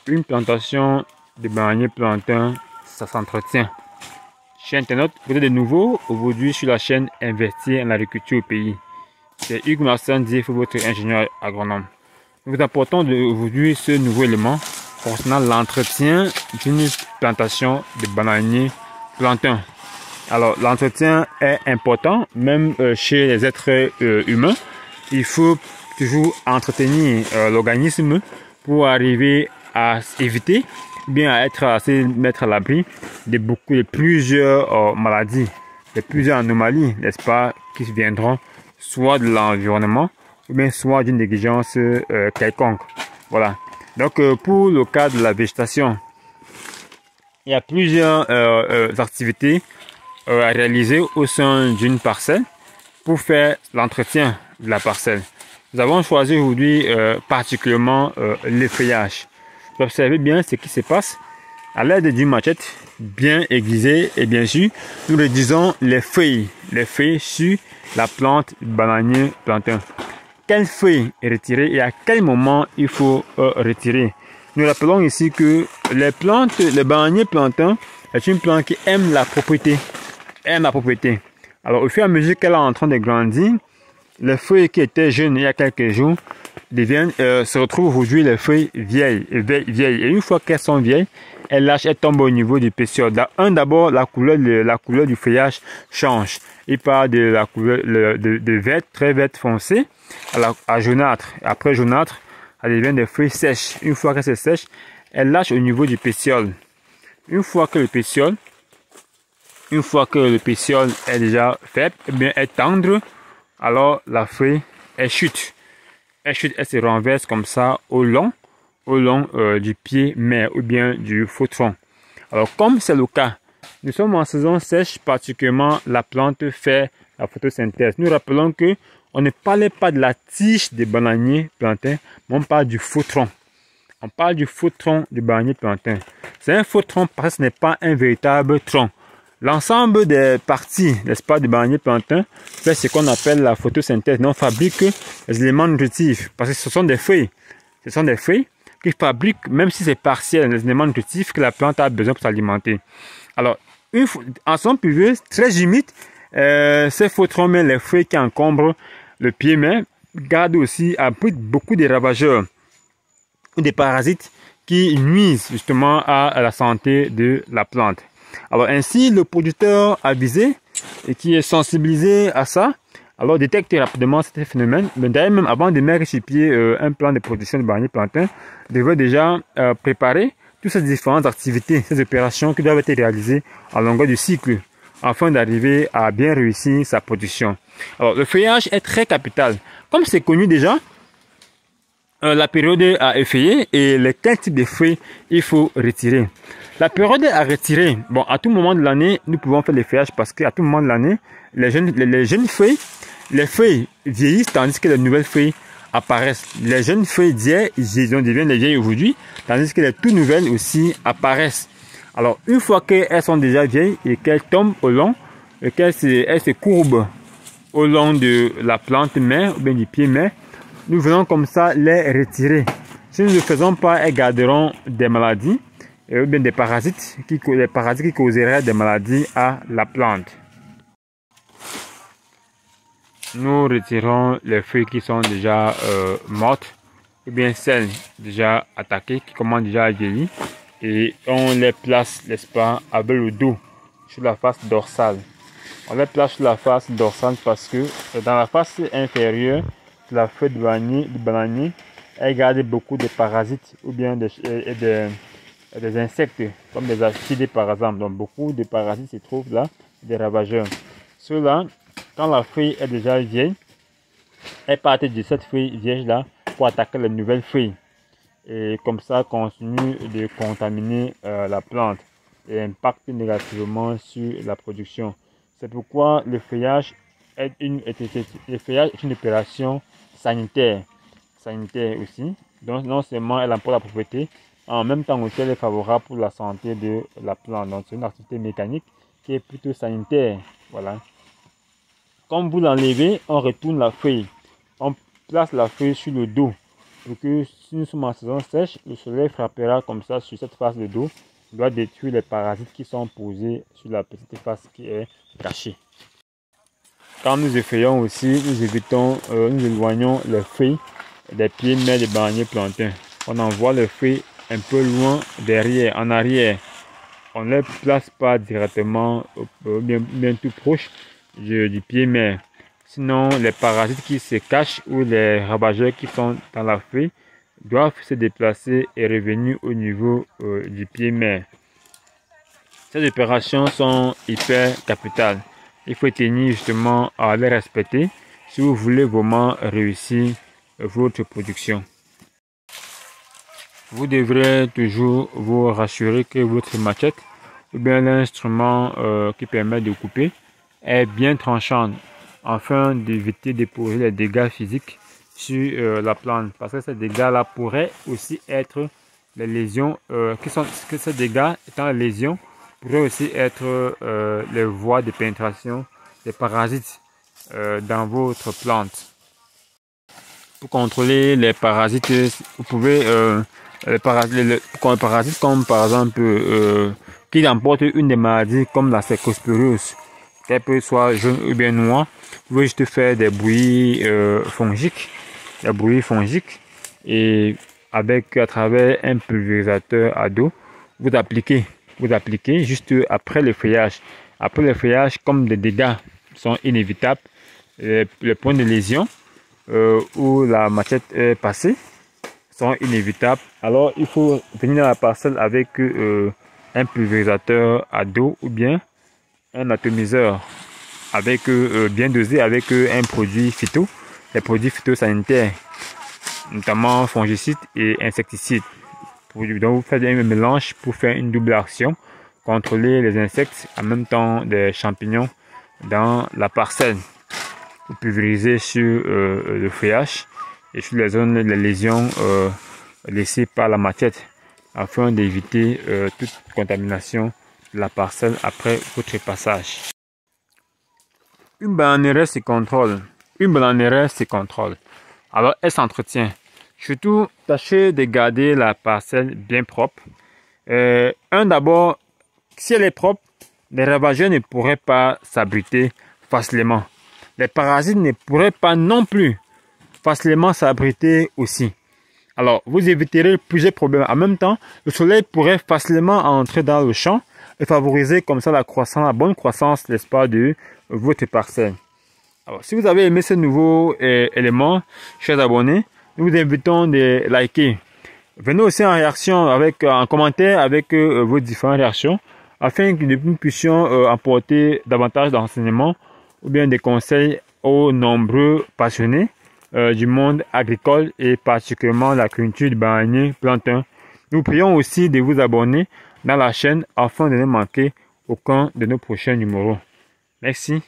Une plantation de bananiers plantains, ça s'entretient. Chers internautes, vous êtes de nouveau aujourd'hui sur la chaîne Investir en agriculture au pays. C'est Hugues Marsan Dief, votre ingénieur agronome. Nous vous apportons aujourd'hui ce nouveau élément concernant l'entretien d'une plantation de bananiers plantains. Alors, l'entretien est important, même chez les êtres humains. Il faut toujours entretenir l'organisme pour arriver à éviter, bien à mettre à l'abri de plusieurs maladies, de plusieurs anomalies, n'est-ce pas, qui viendront soit de l'environnement ou bien soit d'une négligence quelconque. Voilà. Donc, pour le cas de la végétation, il y a plusieurs activités à réaliser au sein d'une parcelle pour faire l'entretien de la parcelle. Nous avons choisi aujourd'hui particulièrement le feuillage. Vous observez bien ce qui se passe à l'aide d'une machette bien aiguisée et bien sûr nous réduisons les feuilles sur la plante bananier plantain. Quelles feuilles retirer et à quel moment il faut retirer? Nous rappelons ici que le bananier plantain est une plante qui aime la propriété. Alors, au fur et à mesure qu'elle est en train de grandir, les feuilles qui étaient jeunes il y a quelques jours se retrouvent aujourd'hui les feuilles vieilles. Et une fois qu'elles sont vieilles, elles tombent au niveau du pétiole. D'abord, la couleur du feuillage change. Il part de la couleur de vert, très vert foncé, à jaunâtre. Après jaunâtre, elle devient des feuilles sèches. Une fois qu'elles se sèchent, elles lâchent au niveau du pétiole. Une fois que le pétiole est déjà faible, eh bien, est tendre, alors la feuille, elle chute. Elle se renverse comme ça au long du pied mère ou bien du faux tronc. Alors, comme c'est le cas, nous sommes en saison sèche, particulièrement la plante fait la photosynthèse. Nous rappelons que on ne parlait pas de la tige des bananiers plantains, mais on parle du faux tronc. On parle du faux tronc du bananier plantain. C'est un faux tronc parce que ce n'est pas un véritable tronc. L'ensemble des parties, n'est-ce pas, du bananier plantain fait ce qu'on appelle la photosynthèse. On fabrique les éléments nutritifs parce que ce sont des feuilles. Ce sont des feuilles qui fabriquent, même si c'est partiel, les éléments nutritifs que la plante a besoin pour s'alimenter. Alors, en saison pluvieuse, très humide, ces faux troncs, mais les feuilles qui encombrent le pied, mais gardent aussi, abritent beaucoup de ravageurs ou des parasites qui nuisent justement à la santé de la plante. Alors ainsi, le producteur avisé et qui est sensibilisé à ça, alors détecte rapidement ce phénomène. Mais d'ailleurs, même avant de mettre sur pied un plan de production de bananier plantain, devrait déjà préparer toutes ces différentes activités, ces opérations qui doivent être réalisées à longueur du cycle, afin d'arriver à bien réussir sa production. Alors le feuillage est très capital. Comme c'est connu déjà, la période à effeuiller et quel type de feuilles il faut retirer. La période à retirer, bon, à tout moment de l'année, nous pouvons faire le feuillage parce qu'à tout moment de l'année, les jeunes feuilles, les feuilles vieillissent tandis que les nouvelles feuilles apparaissent. Les jeunes feuilles d'hier, ils deviennent les vieilles aujourd'hui, tandis que les tout nouvelles aussi apparaissent. Alors, une fois qu'elles sont déjà vieilles et qu'elles tombent au long, et qu'elles se courbent au long de la plante mère ou bien du pied mère, nous venons comme ça les retirer. Si nous ne le faisons pas, elles garderont des maladies ou bien des parasites qui causeraient des maladies à la plante. Nous retirons les feuilles qui sont déjà mortes ou bien celles déjà attaquées qui commencent déjà à vieillir et on les place, n'est-ce pas, avec le dos sur la face dorsale. On les place sur la face dorsale parce que dans la face inférieure, la feuille du bananier, elle garde beaucoup de parasites ou bien des insectes comme des aphides par exemple. Donc beaucoup de parasites se trouvent là, des ravageurs. Ceux-là, quand la feuille est déjà vieille, elle part de cette feuille vieille là pour attaquer les nouvelles feuilles. Et comme ça, continue de contaminer la plante et impacte négativement sur la production. C'est pourquoi le feuillage est une opération sanitaire aussi. Donc non seulement elle emporte la propriété, en même temps aussi elle est favorable pour la santé de la plante. Donc c'est une activité mécanique qui est plutôt sanitaire. Voilà. Comme vous l'enlevez, on retourne la feuille. On place la feuille sur le dos pour que si nous sommes en saison sèche, le soleil frappera comme ça sur cette face de dos, doit détruire les parasites qui sont posés sur la petite face qui est cachée. Quand nous effeuillons aussi, nous évitons, nous éloignons les feuilles des pieds mets des bananiers plantains. On envoie les feuilles un peu loin derrière, en arrière. On ne les place pas directement bien tout proche du pied mère. Sinon, les parasites qui se cachent ou les ravageurs qui sont dans la feuille doivent se déplacer et revenir au niveau du pied mère. Ces opérations sont hyper capitales. Il faut tenir justement à les respecter si vous voulez vraiment réussir votre production. Vous devrez toujours vous rassurer que votre machette ou bien l'instrument qui permet de couper est bien tranchant afin d'éviter de poser les dégâts physiques sur la plante. Parce que ces dégâts-là pourraient aussi être les lésions, que ces dégâts étant les lésions, pourraient aussi être les voies de pénétration des parasites dans votre plante. Pour contrôler les parasites, vous pouvez les parasites comme par exemple qui emportent une des maladies comme la cercosporiose, qu'elle peut soit jaune ou bien noire. Vous pouvez juste faire des bouillies fongiques, et avec à travers un pulvérisateur à dos, vous appliquez juste après le feuillage. Après le feuillage, comme des dégâts sont inévitables, les points de lésion où la machette est passée sont inévitables. Alors il faut venir à la parcelle avec un pulvérisateur à dos ou bien un atomiseur avec bien dosé avec un produit phyto, les produits phytosanitaires, notamment fongicides et insecticides. Donc vous faites un mélange pour faire une double action, contrôler les insectes en même temps des champignons dans la parcelle. Vous pulvérisez sur le feuillage et sur les zones, les lésions laissées par la machette afin d'éviter toute contamination de la parcelle après votre passage. Une bananière se contrôle. Alors elle s'entretient. Surtout, tâchez de garder la parcelle bien propre. D'abord, si elle est propre, les ravageurs ne pourraient pas s'abriter facilement. Les parasites ne pourraient pas non plus facilement s'abriter aussi. Alors, vous éviterez plusieurs problèmes. En même temps, le soleil pourrait facilement entrer dans le champ et favoriser comme ça la bonne croissance, n'est-ce pas, de votre parcelle. Alors, si vous avez aimé ce nouveau élément, chers abonnés, nous vous invitons de liker. Venez aussi en réaction en commentaire avec vos différentes réactions afin que nous puissions apporter davantage d'enseignements ou bien des conseils aux nombreux passionnés du monde agricole et particulièrement la culture du bananier plantain. Nous prions aussi de vous abonner dans la chaîne afin de ne manquer aucun de nos prochains numéros. Merci.